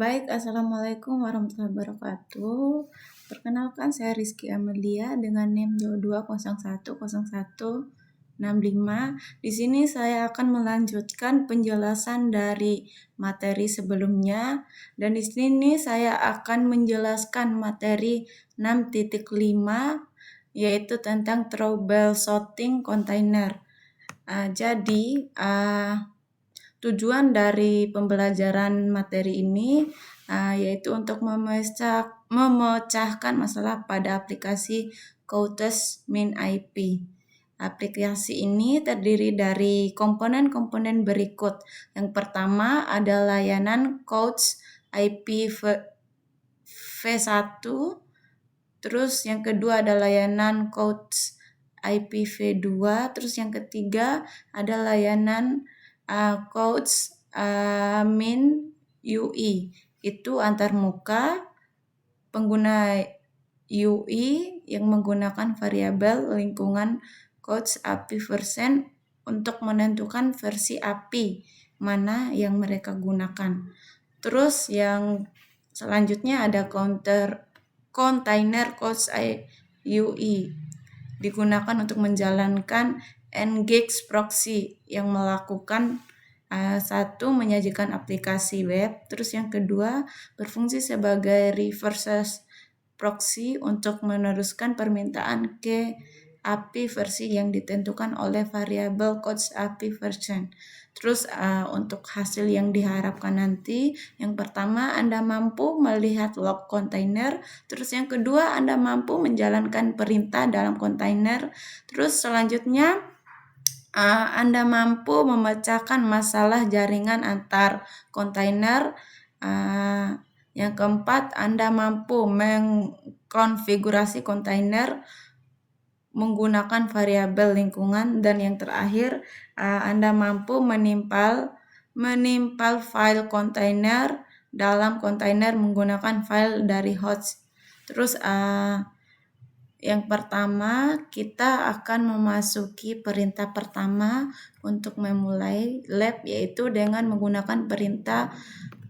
Baik, Assalamualaikum warahmatullahi wabarakatuh. Perkenalkan, saya Rizky Amelia dengan NIM 22010165. Di sini saya akan melanjutkan penjelasan dari materi sebelumnya, dan di sini saya akan menjelaskan materi 6.5, yaitu tentang troubleshooting container. Jadi, tujuan dari pembelajaran materi ini yaitu untuk memecahkan masalah pada aplikasi Couch's MinIP. Aplikasi ini terdiri dari komponen-komponen berikut. Yang pertama ada layanan Couch IP V1, terus yang kedua ada layanan Couch IPv2, terus yang ketiga ada layanan Couch Min UI, itu antarmuka. Pengguna UI yang menggunakan variabel lingkungan Couch API version untuk menentukan versi API mana yang mereka gunakan. Terus yang selanjutnya ada container Couch UI, digunakan untuk menjalankan Nginx proxy yang melakukan satu, menyajikan aplikasi web, terus yang kedua berfungsi sebagai reverse proxy untuk meneruskan permintaan ke API versi yang ditentukan oleh variabel Couch API version. Terus untuk hasil yang diharapkan nanti, yang pertama Anda mampu melihat log kontainer, terus yang kedua Anda mampu menjalankan perintah dalam kontainer, terus selanjutnya Anda mampu memecahkan masalah jaringan antar kontainer. Yang keempat, Anda mampu mengkonfigurasi kontainer menggunakan variabel lingkungan, dan yang terakhir Anda mampu menimpal file kontainer dalam kontainer menggunakan file dari host. Terus yang pertama, kita akan memasuki perintah pertama untuk memulai lab, yaitu dengan menggunakan perintah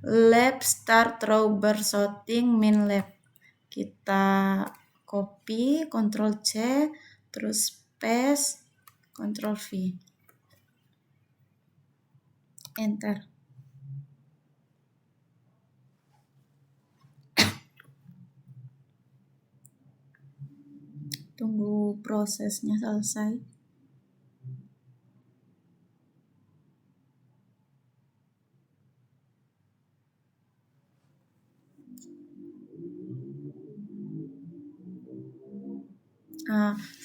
lab start troubleshooting min lab. Kita copy, Ctrl C, terus paste, Ctrl V. Enter. Tunggu prosesnya selesai.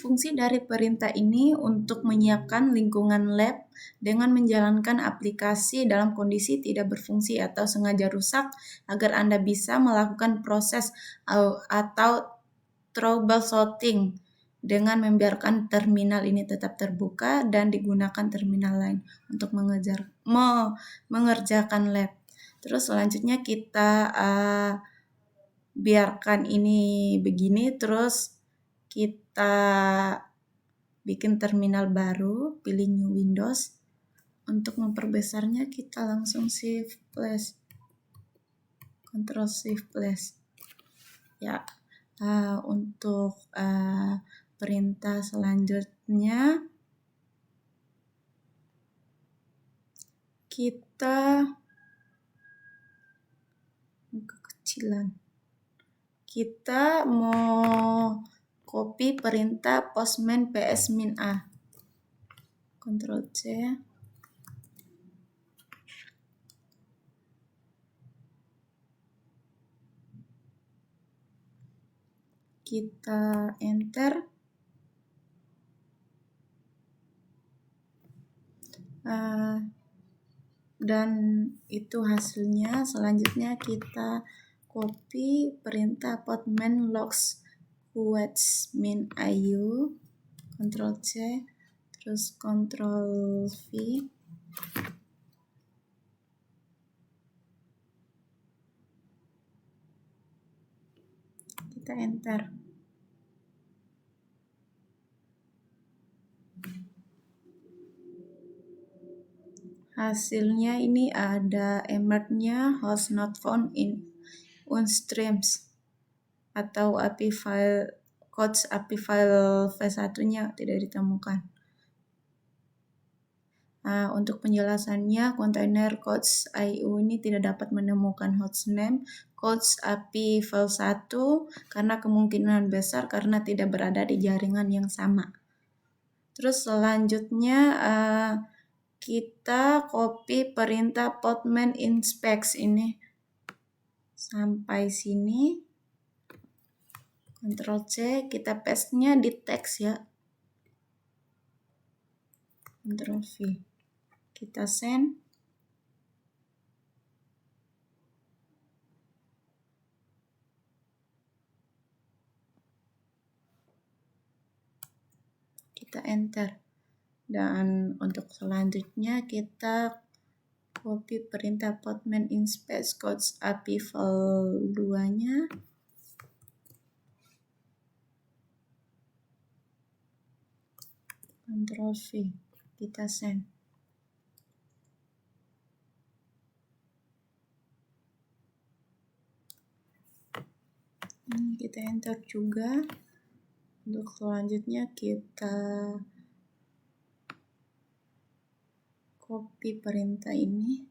Fungsi dari perintah ini untuk menyiapkan lingkungan lab dengan menjalankan aplikasi dalam kondisi tidak berfungsi atau sengaja rusak agar Anda bisa melakukan proses atau troubleshooting dengan membiarkan terminal ini tetap terbuka dan digunakan terminal lain untuk mengerjakan lab. Terus selanjutnya kita biarkan ini begini, terus kita bikin terminal baru, pilih New Windows. Untuk memperbesarnya kita langsung Shift plus, Ctrl Shift plus. Ya, untuk perintah selanjutnya kita kekecilan. Kita mau copy perintah postman ps min a. Ctrl C. Kita enter. Dan itu hasilnya. Selanjutnya kita copy perintah postman logs Couch min IU, Ctrl C, terus Ctrl V. Kita enter. Hasilnya ini ada emerge-nya host not found in unstreams atau API file codes API file v1-nya tidak ditemukan. Untuk penjelasannya, kontainer codes IO ini tidak dapat menemukan hostname codes API file 1 karena kemungkinan besar karena tidak berada di jaringan yang sama. Terus selanjutnya kita copy perintah podman inspect ini sampai sini. Ctrl C, kita paste-nya di teks ya. Ctrl V. Kita send. Kita enter. Dan untuk selanjutnya kita copy perintah podman inspect codes API file 2-nya. Ctrl V. Kita send. Kita enter juga. Untuk selanjutnya kita copy perintah ini.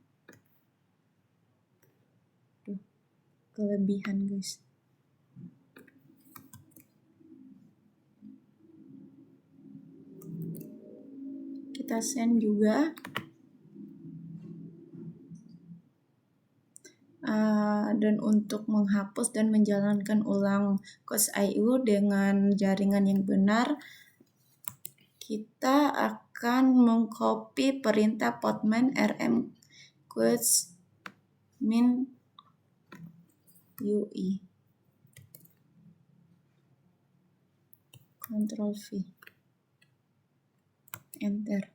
Kelebihan guys. Kita send juga. Dan untuk menghapus dan menjalankan ulang codes IO dengan jaringan yang benar, kita akan mengcopy perintah podman rm codes min UI. Ctrl V. Enter.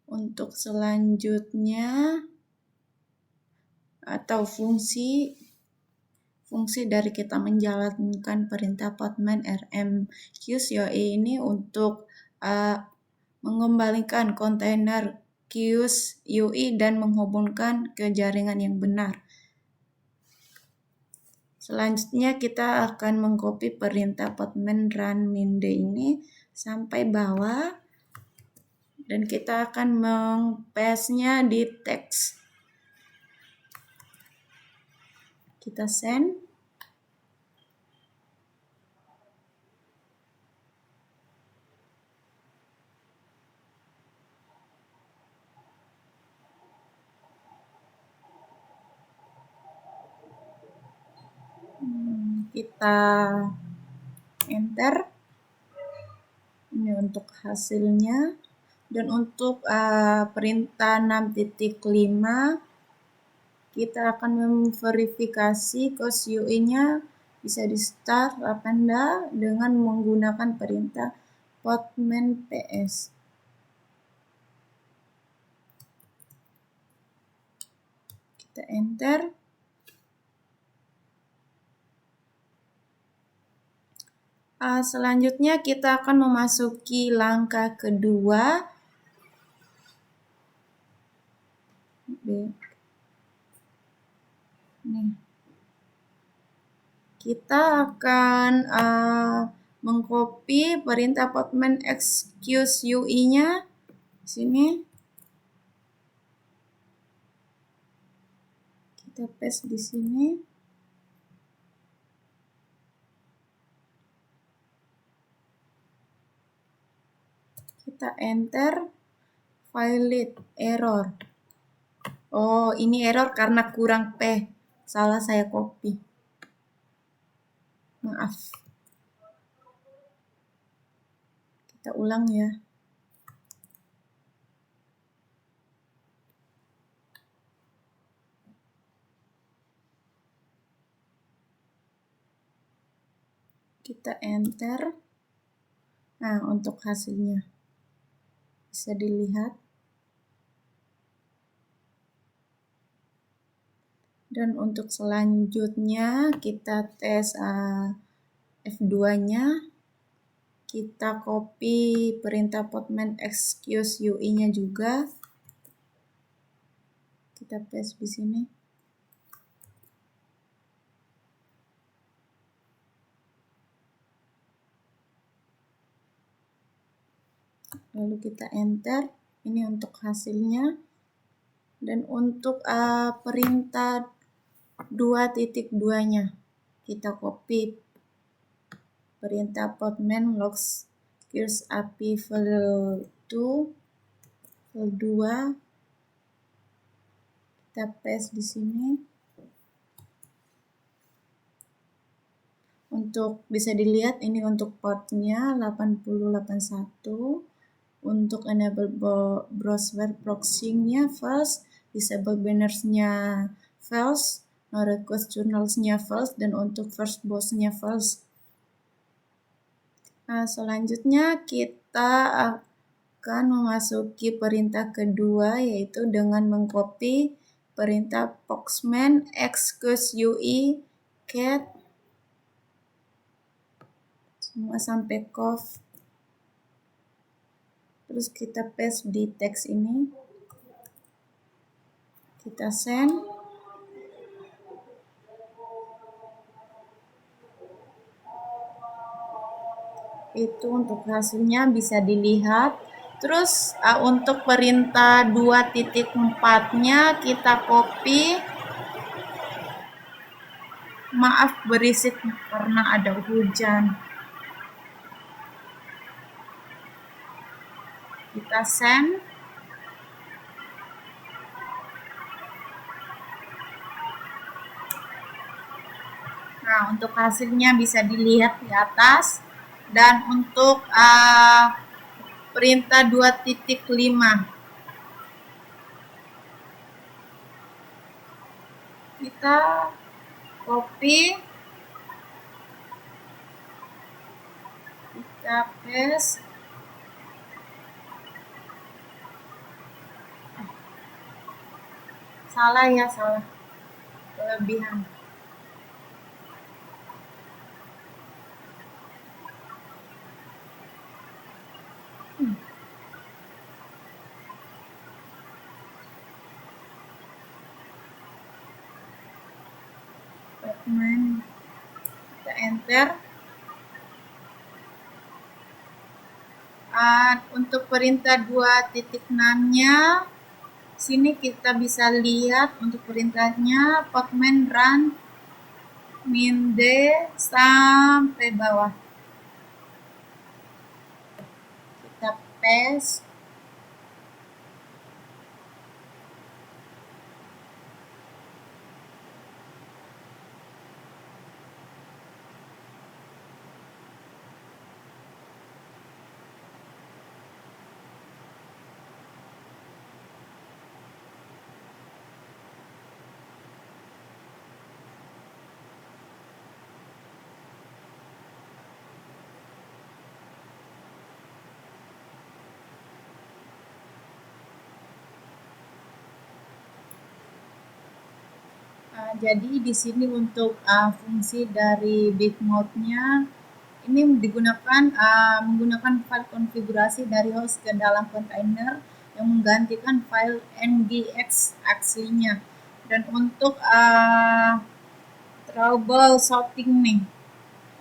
Untuk selanjutnya atau fungsi dari kita menjalankan perintah podman rm queues UI ini untuk mengembalikan kontainer queues UI dan menghubungkan ke jaringan yang benar. Selanjutnya kita akan mengcopy perintah podman run minde ini sampai bawah dan kita akan meng-paste-nya di teks. Kita send. Kita enter. Ini untuk hasilnya. Dan untuk perintah 6.5 kita akan memverifikasi codes UI-nya bisa di start apa enggak dengan menggunakan perintah podman ps. Kita enter. Selanjutnya kita akan memasuki langkah kedua. Kita akan mengcopy perintah podman excuse UI-nya di sini. Kita paste di sini. Kita enter. Valid error. Oh, ini error karena kurang P. Salah saya copy. Maaf. Kita ulang ya. Kita enter. Nah, untuk hasilnya bisa dilihat. Dan untuk selanjutnya kita tes F2-nya. Kita copy perintah Podman excuse UI-nya juga. Kita paste di sini. Lalu kita enter. Ini untuk hasilnya. Dan untuk perintah 2.2-nya kita copy perintah Podman logs cures API file 2 kita paste di sini. Untuk bisa dilihat ini untuk portnya 8081. Untuk enable browser proxy-nya false, disable banners-nya false, no request journals-nya false, dan untuk first boss-nya false. Selanjutnya kita akan memasuki perintah kedua, yaitu dengan mengcopy perintah Postman excuse UI cat semua sampai conf. Terus kita paste di teks ini. Kita send. Itu untuk hasilnya bisa dilihat. Terus untuk perintah 2.4-nya kita copy. Maaf berisik karena ada hujan. Kita send. Nah, untuk hasilnya bisa dilihat di atas. Dan untuk perintah 2.5 kita copy, kita paste, salah kelebihan. Kita enter. Untuk perintah 2.6-nya sini kita bisa lihat untuk perintahnya Podman run min d sampai bawah. Kita paste. Jadi di sini untuk fungsi dari big mode-nya ini digunakan menggunakan file konfigurasi dari host ke dalam kontainer yang menggantikan file ngx aslinya. Dan untuk troubleshooting nih,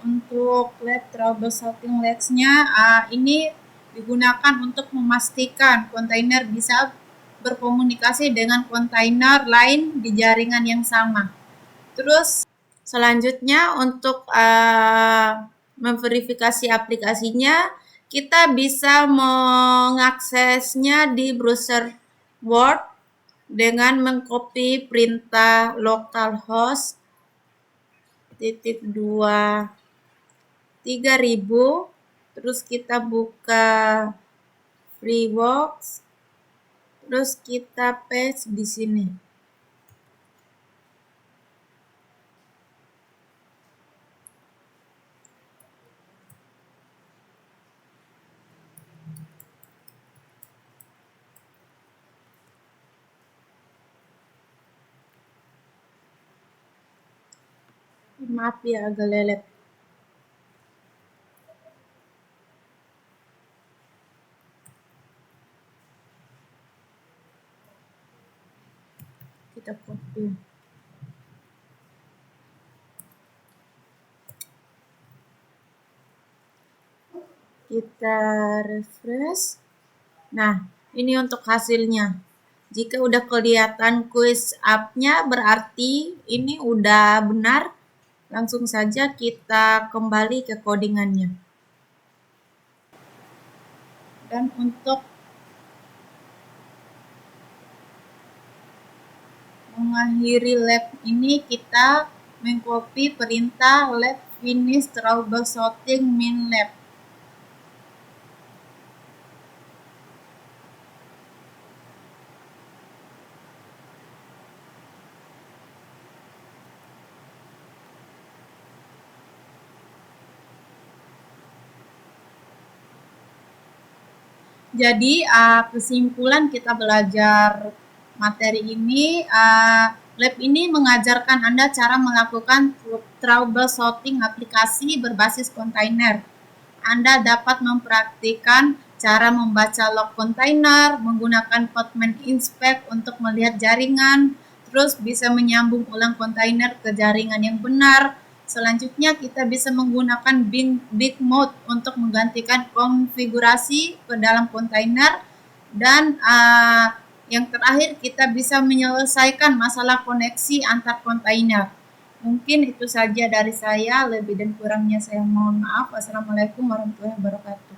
untuk lab troubleshooting legs-nya ini digunakan untuk memastikan kontainer bisa berkomunikasi dengan kontainer lain di jaringan yang sama. Terus selanjutnya untuk memverifikasi aplikasinya, kita bisa mengaksesnya di browser Word dengan mengcopy perintah localhost -2 3000, terus kita buka Freeworks, terus kita paste di sini. Maaf ya agak lelet. Kita copy. Kita refresh. Nah, ini untuk hasilnya. Jika udah kelihatan quiz up-nya berarti ini udah benar. Langsung saja kita kembali ke codingannya. Dan untuk mengakhiri lab ini kita mengcopy perintah lab finish troubleshooting min lab. Jadi kesimpulan kita belajar materi ini, lab ini mengajarkan Anda cara melakukan troubleshooting aplikasi berbasis kontainer. Anda dapat mempraktikkan cara membaca log kontainer, menggunakan Podman Inspect untuk melihat jaringan, terus bisa menyambung ulang kontainer ke jaringan yang benar. Selanjutnya kita bisa menggunakan big mode untuk menggantikan konfigurasi ke dalam kontainer, dan yang terakhir kita bisa menyelesaikan masalah koneksi antar kontainer. Mungkin itu saja dari saya, lebih dan kurangnya saya mohon maaf. Wassalamualaikum warahmatullahi wabarakatuh.